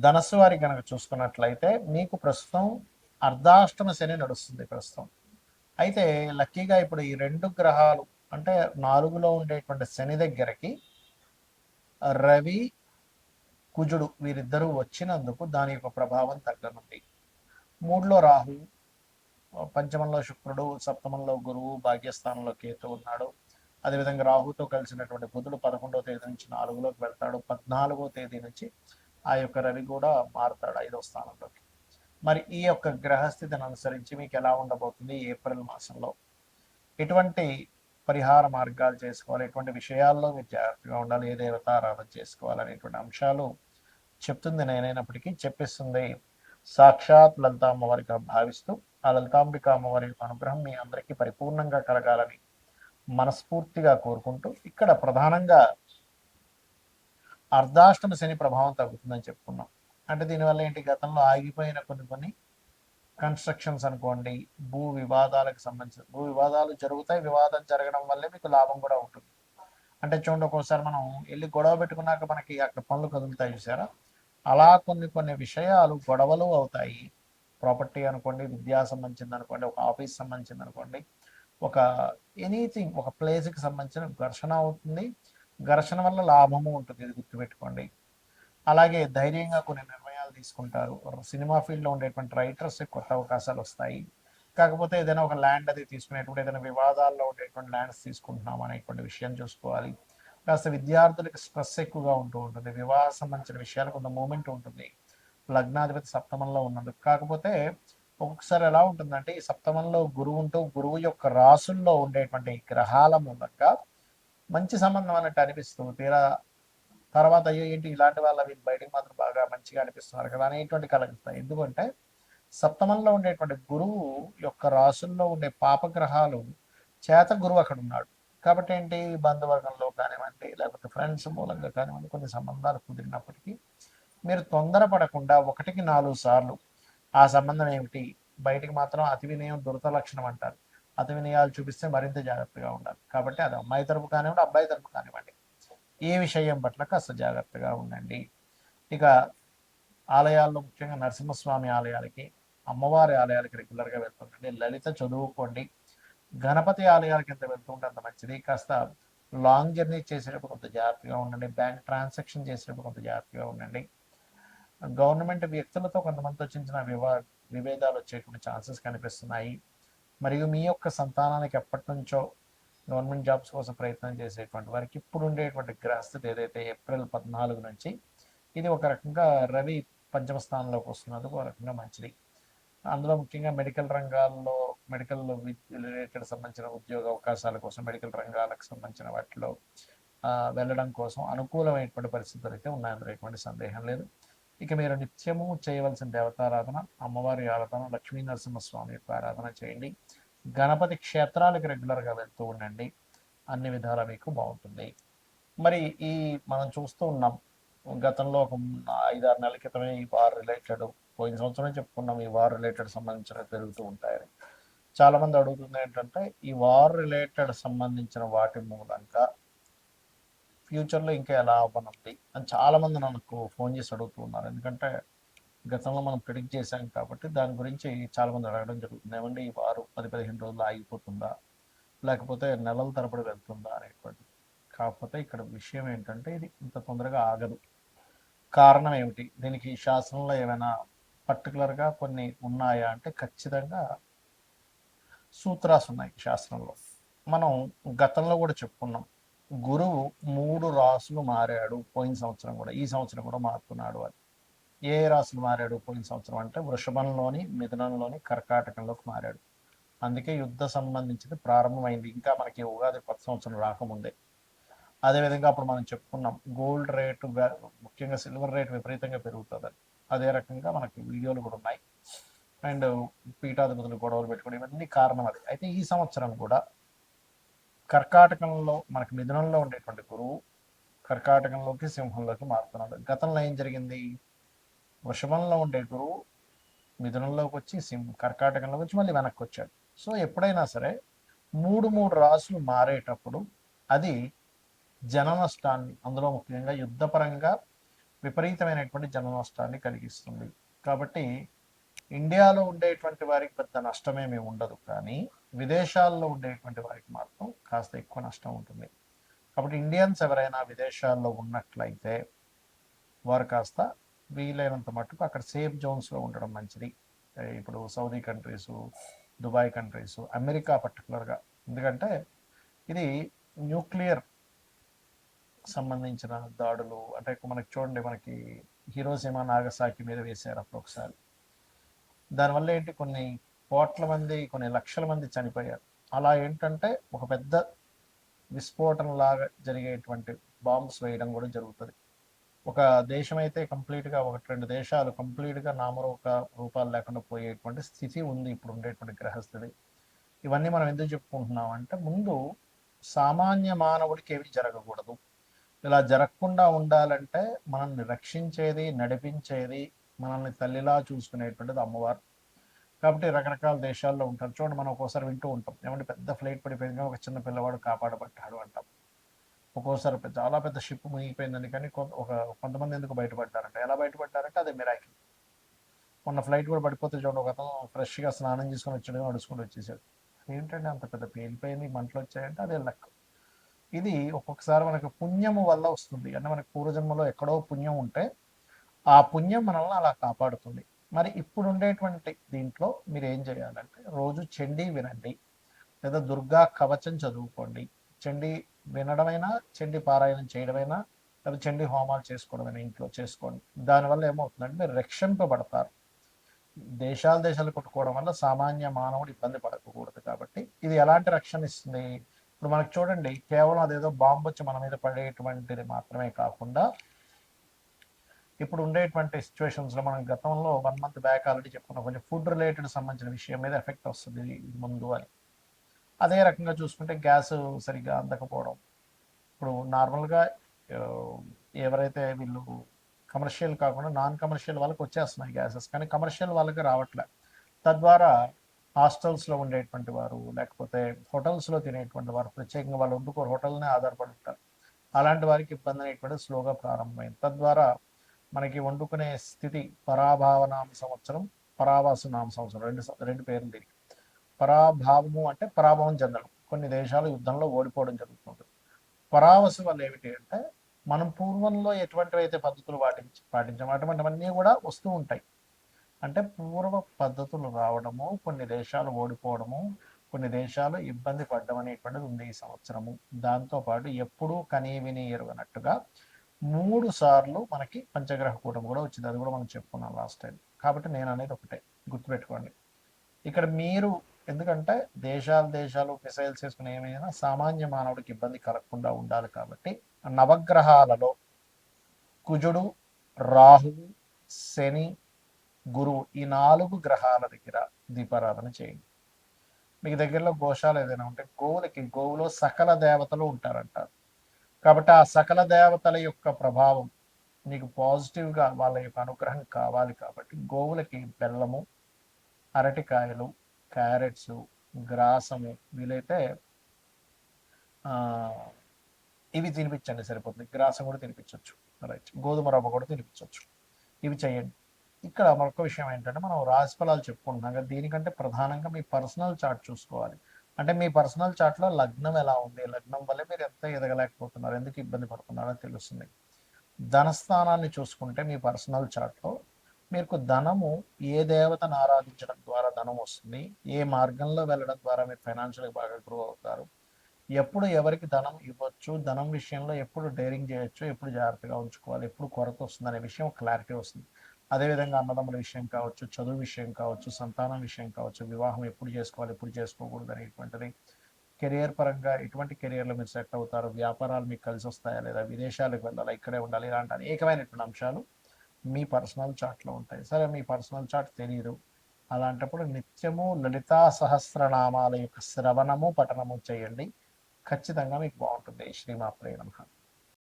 ధనస్సు వారి కనుక చూసుకున్నట్లయితే మీకు ప్రస్తుతం అర్ధాష్టమ శని నడుస్తుంది ప్రస్తుతం. అయితే లక్కీగా ఇప్పుడు ఈ రెండు గ్రహాలు అంటే 4లో ఉండేటువంటి శని దగ్గరకి రవి కుజుడు వీరిద్దరూ వచ్చినందుకు దాని యొక్క ప్రభావం తగ్గనుంది. 3లో రాహు, పంచమంలో శుక్రుడు, సప్తమంలో గురువు, భాగ్యస్థానంలో కేతు ఉన్నాడు. అదేవిధంగా రాహుతో కలిసినటువంటి బుధుడు 11వ తేదీ నుంచి 4లోకి వెళ్తాడు. 14వ తేదీ నుంచి ఆ యొక్క రవి కూడా మారుతాడు 5వ స్థానంలోకి. మరి ఈ యొక్క గ్రహస్థితిని అనుసరించి మీకు ఎలా ఉండబోతుంది ఏప్రిల్ మాసంలో, ఎటువంటి పరిహార మార్గాలు చేసుకోవాలి, ఎటువంటి విషయాల్లో మీరు జాగ్రత్తగా ఉండాలి, ఏ దేవతారాధన చేసుకోవాలనేటువంటి అంశాలు చెప్తుంది నేనైనప్పటికీ చెప్పిస్తుంది సాక్షాత్ లలిత అమ్మవారిగా భావిస్తూ ఆ లలితాంబిక అమ్మవారి యొక్క అనుగ్రహం మీ అందరికీ పరిపూర్ణంగా కలగాలని మనస్ఫూర్తిగా కోరుకుంటూ, ఇక్కడ ప్రధానంగా అర్ధాష్టమ శని ప్రభావం తగ్గుతుందని చెప్పుకున్నాం. అంటే దీనివల్ల ఏంటి, గతంలో ఆగిపోయిన కొన్ని కన్స్ట్రక్షన్స్ అనుకోండి, భూ వివాదాలకు సంబంధించిన భూ వివాదాలు జరుగుతాయి. వివాదం జరగడం వల్లే మీకు లాభం కూడా ఉంటుంది. అంటే చూడండి, ఒక్కోసారి మనం వెళ్ళి గొడవ పెట్టుకున్నాక మనకి అక్కడ పనులు కదులుతాయి చూసారా, అలా కొన్ని విషయాలు గొడవలు అవుతాయి. ప్రాపర్టీ అనుకోండి, విద్యా సంబంధించింది అనుకోండి, ఒక ఆఫీస్ సంబంధించింది అనుకోండి, ఒక ఎనీథింగ్ ఒక ప్లేస్కి సంబంధించిన ఘర్షణ అవుతుంది. ఘర్షణ వల్ల లాభము ఉంటుంది, ఇది గుర్తుపెట్టుకోండి. అలాగే ధైర్యంగా కొన్ని నిర్ణయాలు తీసుకుంటారు. సినిమా ఫీల్డ్లో ఉండేటువంటి రైటర్స్ కొత్త అవకాశాలు వస్తాయి. కాకపోతే ఏదైనా ఒక ల్యాండ్ అది తీసుకునేటువంటి, ఏదైనా వివాదాల్లో ఉండేటువంటి ల్యాండ్స్ తీసుకుంటున్నాం అనేటువంటి విషయం చూసుకోవాలి. కాస్త విద్యార్థులకు స్ట్రెస్ ఎక్కువగా ఉంటూ ఉంటుంది. వివాహ సంబంధించిన విషయాలు కొంత మూమెంట్ ఉంటుంది, లగ్నాధిపతి సప్తమంలో ఉన్నందుకు. కాకపోతే ఒక్కొక్కసారి ఎలా ఉంటుందంటే, ఈ సప్తమంలో గురువు ఉంటూ గురువు యొక్క రాసుల్లో ఉండేటువంటి గ్రహాల మూలంగా మంచి సంబంధం అన్నట్టు అనిపిస్తూ, తీరా తర్వాత అయ్యో ఏంటి ఇలాంటి వాళ్ళ వీళ్ళు బయటికి మాత్రం బాగా మంచిగా అనిపిస్తున్నారు కదా అనేటువంటి కలుగుతాయి. ఎందుకంటే సప్తమంలో ఉండేటువంటి గురువు యొక్క రాసుల్లో ఉండే పాపగ్రహాలు చేత గురువు అక్కడ ఉన్నాడు. కాబట్టి ఏంటి, బంధువర్గంలో కానివ్వండి, లేకపోతే ఫ్రెండ్స్ మూలంగా కానివ్వండి, కొన్ని సంబంధాలు కుదిరినప్పటికీ మీరు తొందరపడకుండా 1-4 సార్లు ఆ సంబంధం ఏమిటి, బయటికి మాత్రం అతి వినయం దురత లక్షణం అంటారు. అతి వినయాలు చూపిస్తే మరింత జాగ్రత్తగా ఉండాలి. కాబట్టి అది అమ్మాయి తరపు కానివ్వండి, అబ్బాయి తరపు కానివ్వండి, ఏ విషయం పట్ల కాస్త జాగ్రత్తగా ఉండండి. ఇక ఆలయాల్లో ముఖ్యంగా నరసింహస్వామి ఆలయాలకి, అమ్మవారి ఆలయాలకి రెగ్యులర్గా వెళ్తుండండి. లలిత చదువుకోండి. గణపతి ఆలయాలకి ఎంత వెళ్తుంటే అంత మంచిది. కాస్త లాంగ్ జర్నీ చేసేటప్పుడు కొంత జాగ్రత్తగా ఉండండి. బ్యాంక్ ట్రాన్సాక్షన్ చేసేటప్పుడు కొంత జాగ్రత్తగా ఉండండి. గవర్నమెంట్ వ్యక్తులతో కొంతమందితో చిన్న విభేదాలు వచ్చేటువంటి ఛాన్సెస్ కనిపిస్తున్నాయి. మరియు మీ యొక్క సంతానానికి ఎప్పటి నుంచో గవర్నమెంట్ జాబ్స్ కోసం ప్రయత్నం చేసేటువంటి వారికి ఇప్పుడు ఉండేటువంటి గ్రహస్థితి ఏదైతే ఏప్రిల్ 14 నుంచి, ఇది ఒక రకంగా రవి పంచమ స్థానంలోకి వస్తున్నందుకు ఒక రకంగా మంచిది. అందులో ముఖ్యంగా మెడికల్ రంగాల్లో, మెడికల్ రిలేటెడ్ సంబంధించిన ఉద్యోగ అవకాశాల కోసం, మెడికల్ రంగాలకు సంబంధించిన వాటిలో వెళ్ళడం కోసం అనుకూలమైనటువంటి పరిస్థితులు అయితే ఉన్నాయి, అందులో ఎటువంటి సందేహం లేదు. ఇక మీరు నిత్యము చేయవలసిన దేవతారాధన అమ్మవారి ఆరాధన, లక్ష్మీ నరసింహస్వామి యొక్క ఆరాధన చేయండి. గణపతి క్షేత్రాలకు రెగ్యులర్గా వెళ్తూ ఉండండి. అన్ని విధాలా మీకు బాగుంటుంది. మరి ఈ మనం చూస్తూ ఉన్నాం, గతంలో ఒక 5-6 నెలల క్రితమే ఈ వార్ రిలేటెడ్, పోయిన సంవత్సరం చెప్పుకున్నాం ఈ వార్ రిలేటెడ్ సంబంధించిన పెరుగుతూ ఉంటాయని. చాలా మంది అడుగుతుంది ఏంటంటే, ఈ వార్ రిలేటెడ్ సంబంధించిన వాటి మూలంగా ఫ్యూచర్లో ఇంకా ఎలా అవ్వనుంది అని చాలా మంది నాకు ఫోన్ చేసి అడుగుతూ ఉన్నారు. ఎందుకంటే గతంలో మనం ప్రిడిక్ట్ చేశాం కాబట్టి దాని గురించి చాలా మంది అడగడం జరుగుతుంది. ఏమంటే ఈ వారు 10-15 రోజులు ఆగిపోతుందా, లేకపోతే నెలల తరబడి వెళ్తుందా అనేటువంటి. కాకపోతే ఇక్కడ విషయం ఏంటంటే, ఇది ఇంత తొందరగా ఆగదు. కారణం ఏమిటి, దీనికి శాస్త్రంలో ఏమైనా పర్టికులర్గా కొన్ని ఉన్నాయా అంటే ఖచ్చితంగా సూత్రాస్ ఉన్నాయి శాస్త్రంలో. మనం గతంలో కూడా చెప్పుకున్నాం, గురువు 3 రాసులు మారాడు పోయిన సంవత్సరం కూడా, ఈ సంవత్సరం కూడా మారుతున్నాడు అని. ఏ రాశులు మారాడు పోయిన సంవత్సరం అంటే, వృషభంలోని, మిథునంలోని, కర్కాటకంలోకి మారాడు. అందుకే యుద్ధ సంబంధించింది ప్రారంభమైంది, ఇంకా మనకి ఉగాది కొత్త సంవత్సరం రాకముందే. అదేవిధంగా అప్పుడు మనం చెప్పుకున్నాం గోల్డ్ రేటు, ముఖ్యంగా సిల్వర్ రేటు విపరీతంగా పెరుగుతుందని. అదే రకంగా మనకి వీడియోలు కూడా ఉన్నాయి. అండ్ పీఠాధిపతులు గొడవలు పెట్టుకుని ఇవన్నీ కారణం అది. అయితే ఈ సంవత్సరం కూడా కర్కాటకంలో మనకి మిథునంలో ఉండేటువంటి గురువు కర్కాటకంలోకి, సింహంలోకి మారుతున్నాడు. గతంలో ఏం జరిగింది, వృషభంలో ఉండే గురువు మిథునంలోకి వచ్చి కర్కాటకంలోకి వచ్చి మళ్ళీ వెనక్కి వచ్చాడు. సో ఎప్పుడైనా సరే 3 రాసులు మారేటప్పుడు అది జన నష్టాన్ని, అందులో ముఖ్యంగా యుద్ధపరంగా విపరీతమైనటువంటి జన నష్టాన్ని కలిగిస్తుంది. కాబట్టి ఇండియాలో ఉండేటువంటి వారికి పెద్ద నష్టమేమీ ఉండదు, కానీ విదేశాల్లో ఉండేటువంటి వారికి మాత్రం కాస్త ఎక్కువ నష్టం ఉంటుంది. కాబట్టి ఇండియన్స్ ఎవరైనా విదేశాల్లో ఉన్నట్లయితే వారు కాస్త వీలైనంత మట్టుకు అక్కడ సేఫ్ జోన్స్లో ఉండడం మంచిది. ఇప్పుడు Saudi countries, Dubai countries, America పర్టికులర్గా, ఎందుకంటే ఇది న్యూక్లియర్ సంబంధించిన దాడులు. అంటే మనకి చూడండి, మనకి హిరోషిమా నాగసాకి మీద వేశారు అప్పుడు ఒకసారి. దానివల్ల ఏంటి, కొన్ని కోట్ల మంది, కొన్ని లక్షల మంది చనిపోయారు. అలా ఏంటంటే ఒక పెద్ద విస్ఫోటనలాగా జరిగేటువంటి బాంబ్స్ వేయడం కూడా జరుగుతుంది. ఒక దేశం అయితే కంప్లీట్గా, ఒకటి రెండు దేశాలు కంప్లీట్గా రూపాలు లేకుండా పోయేటువంటి స్థితి ఉంది ఇప్పుడు ఉండేటువంటి గ్రహస్థితి. ఇవన్నీ మనం ఎందుకు చెప్పుకుంటున్నాం అంటే, ముందు సామాన్య మానవుడికి ఏమి జరగకూడదు. ఇలా జరగకుండా ఉండాలంటే మనల్ని రక్షించేది, నడిపించేది, మనల్ని తల్లిలా చూసుకునేటువంటిది అమ్మవారు. కాబట్టి రకరకాల దేశాల్లో ఉంటారు. చూడండి, మనం ఒక్కోసారి వింటూ ఉంటాం, ఏమంటే పెద్ద ఫ్లైట్ పడిపోయింది, ఒక చిన్న పిల్లవాడు కాపాడబడ్డాడు అంటాం. ఒక్కోసారి చాలా పెద్ద షిప్ మునిగిపోయిందని, కానీ కొంతమంది ఎందుకు బయటపడ్డారంటే, ఎలా బయటపడ్డారంటే అదే మిరాకిల్. మొన్న ఫ్లైట్ కూడా పడిపోతే చూడండి, ఒక అతను ఫ్రెష్గా స్నానం చేసుకొని వచ్చాడు, నడుచుకుంటూ వచ్చేసాడు. ఏంటంటే అంత పెద్ద పేలిపోయింది, మంటలు వచ్చాయంటే అదే లక్. ఇది ఒక్కొక్కసారి మనకు పుణ్యము వల్ల వస్తుంది. అంటే మనకి పూర్వజన్మలో ఎక్కడో పుణ్యం ఉంటే ఆ పుణ్యం మనల్ని అలా కాపాడుతుంది. మరి ఇప్పుడు ఉండేటువంటి దీంట్లో మీరు ఏం చేయాలంటే, రోజు చండీ వినండి, లేదా దుర్గా కవచం చదువుకోండి. చండీ వినడమైనా, చండీ పారాయణం చేయడమైనా, లేదా చండీ హోమాలు చేసుకోవడమైనా ఇంట్లో చేసుకోండి. దానివల్ల ఏమవుతుందంటే మీరు రక్షింపబడతారు. దేశాలు కొట్టుకోవడం వల్ల సామాన్య మానవుడు ఇబ్బంది పడకూడదు. కాబట్టి ఇది ఎలాంటి రక్షణ ఇస్తుంది? ఇప్పుడు మనకు చూడండి, కేవలం అదేదో బాంబు వచ్చి మన మీద పడేటువంటిది మాత్రమే కాకుండా, ఇప్పుడు ఉండేటువంటి సిచ్యువేషన్స్లో మనం గతంలో 1 month బ్యాక్ ఆల్రెడీ చెప్పుకున్నాం, కొంచెం ఫుడ్ రిలేటెడ్ సంబంధించిన విషయం మీద ఎఫెక్ట్ వస్తుంది ముందు అని. అదే రకంగా చూసుకుంటే గ్యాస్ సరిగ్గా అందకపోవడం. ఇప్పుడు నార్మల్గా ఎవరైతే వీళ్ళు కమర్షియల్ కాకుండా నాన్ కమర్షియల్ వాళ్ళకి వచ్చేస్తున్నాయి గ్యాసెస్, కానీ కమర్షియల్ వాళ్ళకి రావట్లే. తద్వారా హాస్టల్స్లో ఉండేటువంటి వారు, లేకపోతే హోటల్స్లో తినేటువంటి వారు, ప్రత్యేకంగా వాళ్ళు వండుకోరు, హోటల్నే ఆధారపడి ఉంటారు. అలాంటి వారికి ఇబ్బంది అనేటువంటిది స్లోగా ప్రారంభమైంది. తద్వారా మనకి వండుకునే స్థితి, పరాభావనామ సంవత్సరం, పరావాసు నామ సంవత్సరం, రెండు పేర్లు దీనికి. పరాభావము అంటే పరాభవం చెందడం, కొన్ని దేశాలు యుద్ధంలో ఓడిపోవడం జరుగుతుంది. పరావసు వల్ల ఏమిటి అంటే, మనం పూర్వంలో ఎటువంటివైతే పద్ధతులు పాటించాము అటువంటివన్నీ కూడా వస్తూ ఉంటాయి. అంటే పూర్వ పద్ధతులు రావడము, కొన్ని దేశాలు ఓడిపోవడము, కొన్ని దేశాలు ఇబ్బంది పడడం అనేటువంటిది ఉంది ఈ సంవత్సరము. దాంతోపాటు ఎప్పుడూ కనీ విని ఎరుగనట్టుగా 3 సార్లు మనకి పంచగ్రహ కూటమి కూడా వచ్చింది. అది కూడా మనం చెప్పుకున్నాం లాస్ట్ టైం. కాబట్టి నేను అనేది ఒకటే, గుర్తుపెట్టుకోండి. ఇక్కడ మీరు, ఎందుకంటే దేశాలు మిసైల్స్ వేసుకుని ఏమైనా సామాన్య మానవుడికి ఇబ్బంది కలగకుండా ఉండాలి. కాబట్టి నవగ్రహాలలో కుజుడు, రాహువు, శని, గురువు, ఈ 4 గ్రహాల దగ్గర దీపారాధన చేయండి. మీకు దగ్గరలో గోశాల ఏదైనా ఉంటే గోవులో సకల దేవతలు ఉంటారంటారు. కాబట్టి ఆ సకల దేవతల యొక్క ప్రభావం నీకు పాజిటివ్గా, వాళ్ళ యొక్క అనుగ్రహం కావాలి. కాబట్టి గోవులకి బెల్లము, అరటికాయలు, క్యారెట్స్, గ్రాసము, వీలైతే ఇవి తినిపించండి, సరిపోతుంది. గ్రాసం కూడా తినిపించవచ్చు, రైట్, గోధుమ రవ్వ కూడా తినిపించవచ్చు. ఇవి చేయండి. ఇక్కడ మరొక విషయం ఏంటంటే, మనం రాశి ఫలాలు చెప్పుకుంటున్నాం కదా, దీనికంటే ప్రధానంగా మీ పర్సనల్ చార్ట్ చూసుకోవాలి. అంటే మీ పర్సనల్ చార్ట్లో లగ్నం ఎలా ఉంది, లగ్నం వల్ల మీరు ఎంత ఎదగలేకపోతున్నారు, ఎందుకు ఇబ్బంది పడుతున్నారో తెలుస్తుంది. ధనస్థానాన్ని చూసుకుంటే మీ పర్సనల్ చార్ట్లో మీకు ధనము ఏ దేవతను ఆరాధించడం ద్వారా ధనం వస్తుంది, ఏ మార్గంలో వెళ్ళడం ద్వారా మీరు ఫైనాన్షియల్గా బాగా గ్రో అవుతారు, ఎప్పుడు ఎవరికి ధనం ఇవ్వచ్చు, ధనం విషయంలో ఎప్పుడు డేరింగ్ చేయొచ్చు, ఎప్పుడు జాగ్రత్తగా ఉంచుకోవాలి, ఎప్పుడు కొరత వస్తుంది అనే విషయం క్లారిటీ వస్తుంది. అదేవిధంగా అన్నదమ్ముల విషయం కావచ్చు, చదువు విషయం కావచ్చు, సంతానం విషయం కావచ్చు, వివాహం ఎప్పుడు చేసుకోవాలి, ఎప్పుడు చేసుకోకూడదు అనేటువంటిది, కెరియర్ పరంగా ఎటువంటి కెరియర్లో మీరు సెట్ అవుతారు, వ్యాపారాలు మీకు కలిసి వస్తాయా లేదా, విదేశాలకు వెళ్ళాలా, ఇక్కడే ఉండాలి, ఇలాంటి అనేకమైనటువంటి అంశాలు మీ పర్సనల్ చార్ట్లో ఉంటాయి. సరే, మీ పర్సనల్ చార్ట్ తెలియదు, అలాంటప్పుడు నిత్యము లలితా సహస్రనామాల యొక్క శ్రవణము, పఠనము చేయండి. ఖచ్చితంగా మీకు బాగుంటుంది. శ్రీమాత్రే నమః.